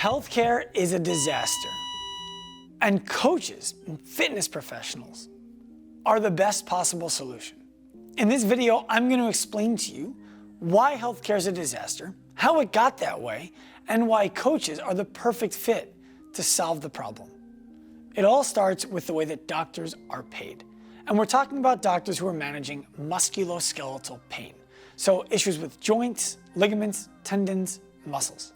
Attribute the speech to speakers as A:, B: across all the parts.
A: Healthcare is a disaster, and coaches and fitness professionals are the best possible solution. In this video, I'm going to explain to you why healthcare is a disaster, how it got that way, and why coaches are the perfect fit to solve the problem. It all starts with the way that doctors are paid. And we're talking about doctors who are managing musculoskeletal pain. So issues with joints, ligaments, tendons, muscles.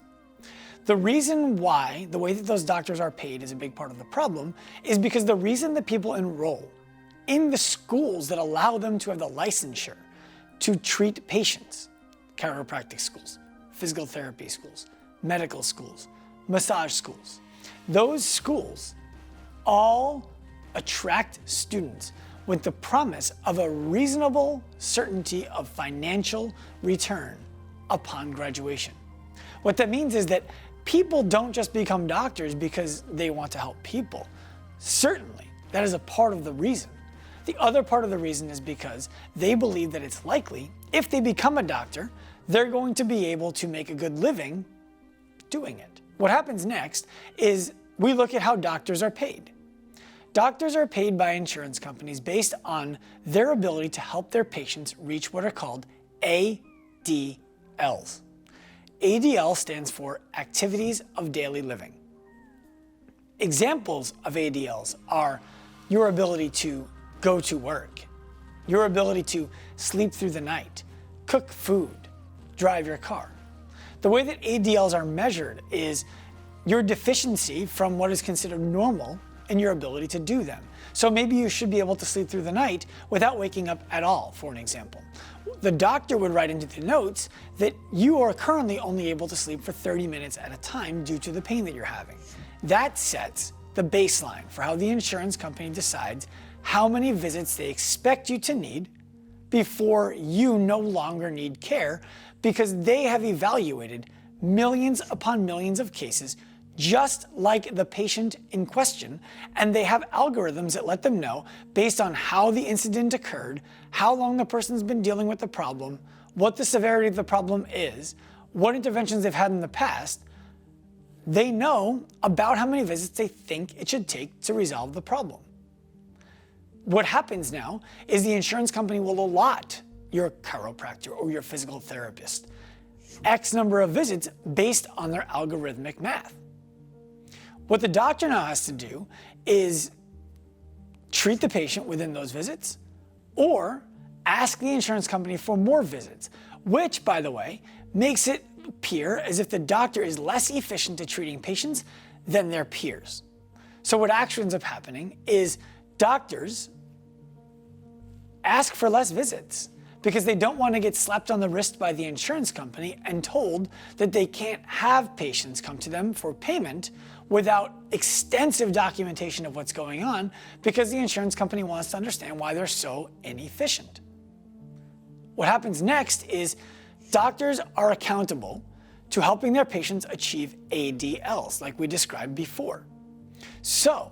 A: The reason why the way that those doctors are paid is a big part of the problem is because the reason that people enroll in the schools that allow them to have the licensure to treat patients, chiropractic schools, physical therapy schools, medical schools, massage schools, those schools all attract students with the promise of a reasonable certainty of financial return upon graduation. What that means is that people don't just become doctors because they want to help people. Certainly, that is a part of the reason. The other part of the reason is because they believe that it's likely, if they become a doctor, they're going to be able to make a good living doing it. What happens next is we look at how doctors are paid. Doctors are paid by insurance companies based on their ability to help their patients reach what are called ADLs. ADL stands for Activities of Daily Living. Examples of ADLs are your ability to go to work, your ability to sleep through the night, cook food, drive your car. The way that ADLs are measured is your deficiency from what is considered normal in your ability to do them. So maybe you should be able to sleep through the night without waking up at all, for an example. The doctor would write into the notes that you are currently only able to sleep for 30 minutes at a time due to the pain that you're having. That sets the baseline for how the insurance company decides how many visits they expect you to need before you no longer need care, because they have evaluated millions upon millions of cases just like the patient in question, and they have algorithms that let them know based on how the incident occurred, how long the person's been dealing with the problem, what the severity of the problem is, what interventions they've had in the past. They know about how many visits they think it should take to resolve the problem. What happens now is the insurance company will allot your chiropractor or your physical therapist X number of visits based on their algorithmic math. What the doctor now has to do is treat the patient within those visits or ask the insurance company for more visits, which, by the way, makes it appear as if the doctor is less efficient at treating patients than their peers. So what actually ends up happening is doctors ask for less visits because they don't want to get slapped on the wrist by the insurance company and told that they can't have patients come to them for payment without extensive documentation of what's going on, because the insurance company wants to understand why they're so inefficient. What happens next is doctors are accountable to helping their patients achieve ADLs, like we described before. So,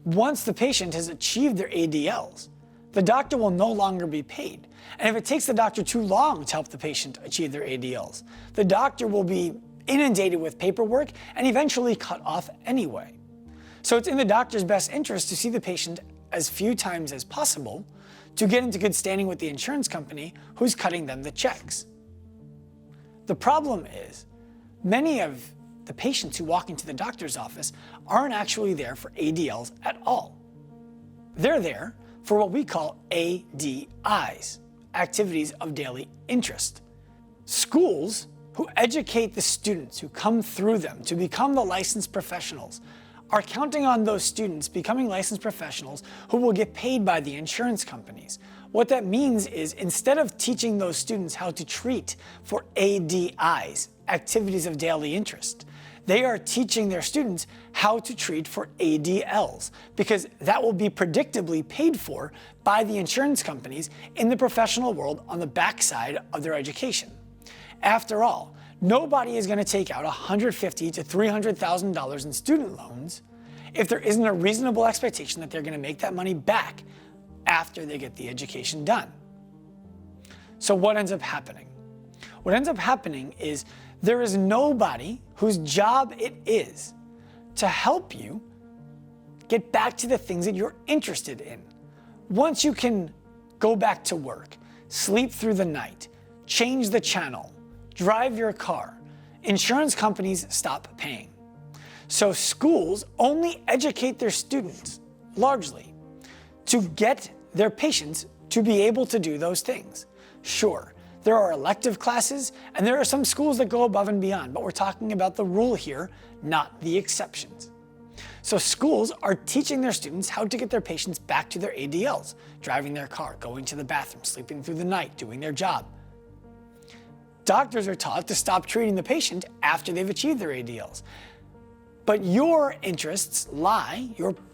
A: once the patient has achieved their ADLs, the doctor will no longer be paid. And if it takes the doctor too long to help the patient achieve their ADLs, the doctor will be inundated with paperwork and eventually cut off anyway. So it's in the doctor's best interest to see the patient as few times as possible to get into good standing with the insurance company who's cutting them the checks. The problem is, many of the patients who walk into the doctor's office aren't actually there for ADLs at all. They're there for what we call ADIs, Activities of Daily Interest. Schools who educate the students who come through them to become the licensed professionals are counting on those students becoming licensed professionals who will get paid by the insurance companies. What that means is, instead of teaching those students how to treat for ADIs, Activities of Daily Interest, they are teaching their students how to treat for ADLs, because that will be predictably paid for by the insurance companies in the professional world on the backside of their education. After all, nobody is going to take out $150,000 to $300,000 in student loans if there isn't a reasonable expectation that they're going to make that money back after they get the education done. So what ends up happening? What ends up happening is There is nobody whose job it is to help you get back to the things that you're interested in. Once you can go back to work, sleep through the night, change the channel, drive your car, insurance companies stop paying. So schools only educate their students, largely, to get their patients to be able to do those things. Sure, there are elective classes, and there are some schools that go above and beyond, but we're talking about the rule here, not the exceptions. So schools are teaching their students how to get their patients back to their ADLs, driving their car, going to the bathroom, sleeping through the night, doing their job. Doctors are taught to stop treating the patient after they've achieved their ADLs. But your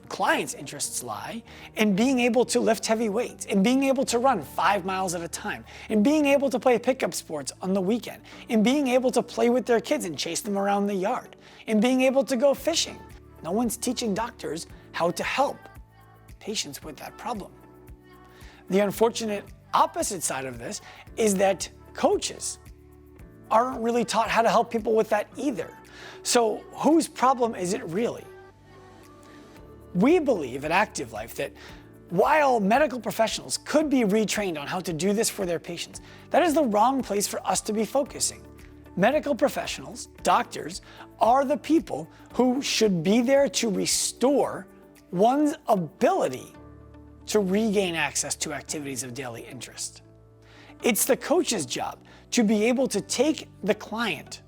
A: client's interests lie in being able to lift heavy weights, in being able to run 5 miles at a time, in being able to play pickup sports on the weekend, in being able to play with their kids and chase them around the yard, in being able to go fishing. No one's teaching doctors how to help patients with that problem. The unfortunate opposite side of this is that coaches aren't really taught how to help people with that either. So whose problem is it really? We believe at Active Life that while medical professionals could be retrained on how to do this for their patients, that is the wrong place for us to be focusing. Medical professionals, doctors, are the people who should be there to restore one's ability to regain access to activities of daily interest. It's the coach's job to be able to take the client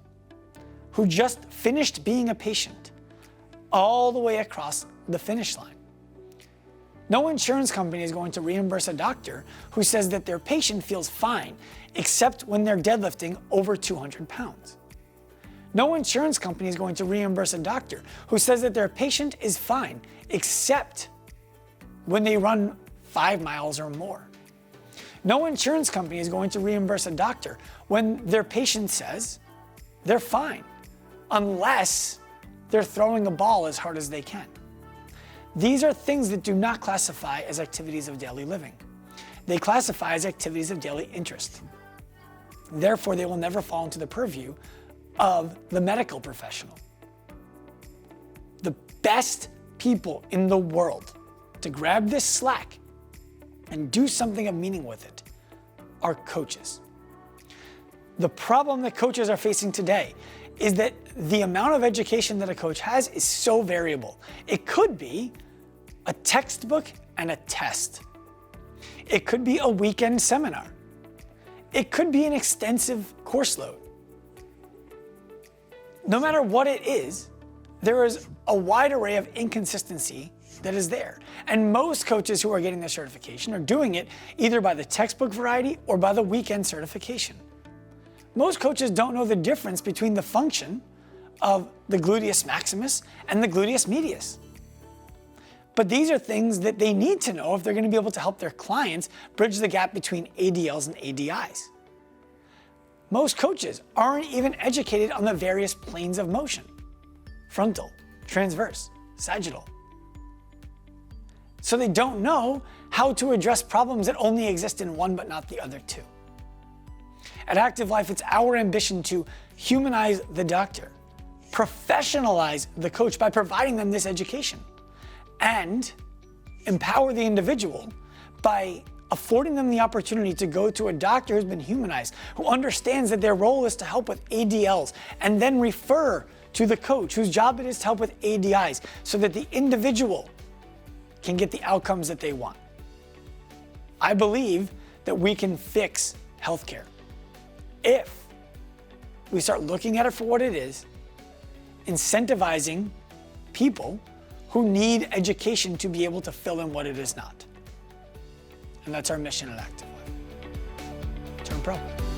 A: who just finished being a patient all the way across the finish line. No insurance company is going to reimburse a doctor who says that their patient feels fine, except when they're deadlifting over 200 pounds. No insurance company is going to reimburse a doctor who says that their patient is fine, except when they run 5 miles or more. No insurance company is going to reimburse a doctor when their patient says they're fine, unless they're throwing a ball as hard as they can. These are things that do not classify as activities of daily living. They classify as activities of daily interest. Therefore, they will never fall into the purview of the medical professional. The best people in the world to grab this slack and do something of meaning with it are coaches. The problem that coaches are facing today is that the amount of education that a coach has is so variable. It could be a textbook and a test. It could be a weekend seminar. It could be an extensive course load. No matter what it is, there is a wide array of inconsistency that is there. And most coaches who are getting their certification are doing it either by the textbook variety or by the weekend certification. Most coaches don't know the difference between the function of the gluteus maximus and the gluteus medius. But these are things that they need to know if they're going to be able to help their clients bridge the gap between ADLs and ADIs. Most coaches aren't even educated on the various planes of motion: frontal, transverse, sagittal. So they don't know how to address problems that only exist in one but not the other two. At Active Life, it's our ambition to humanize the doctor, professionalize the coach by providing them this education, and empower the individual by affording them the opportunity to go to a doctor who's been humanized, who understands that their role is to help with ADLs, and then refer to the coach whose job it is to help with ADIs, so that the individual can get the outcomes that they want. I believe that we can fix healthcare if we start looking at it for what it is, incentivizing people who need education to be able to fill in what it is not. And that's our mission at Active Life. Turn pro.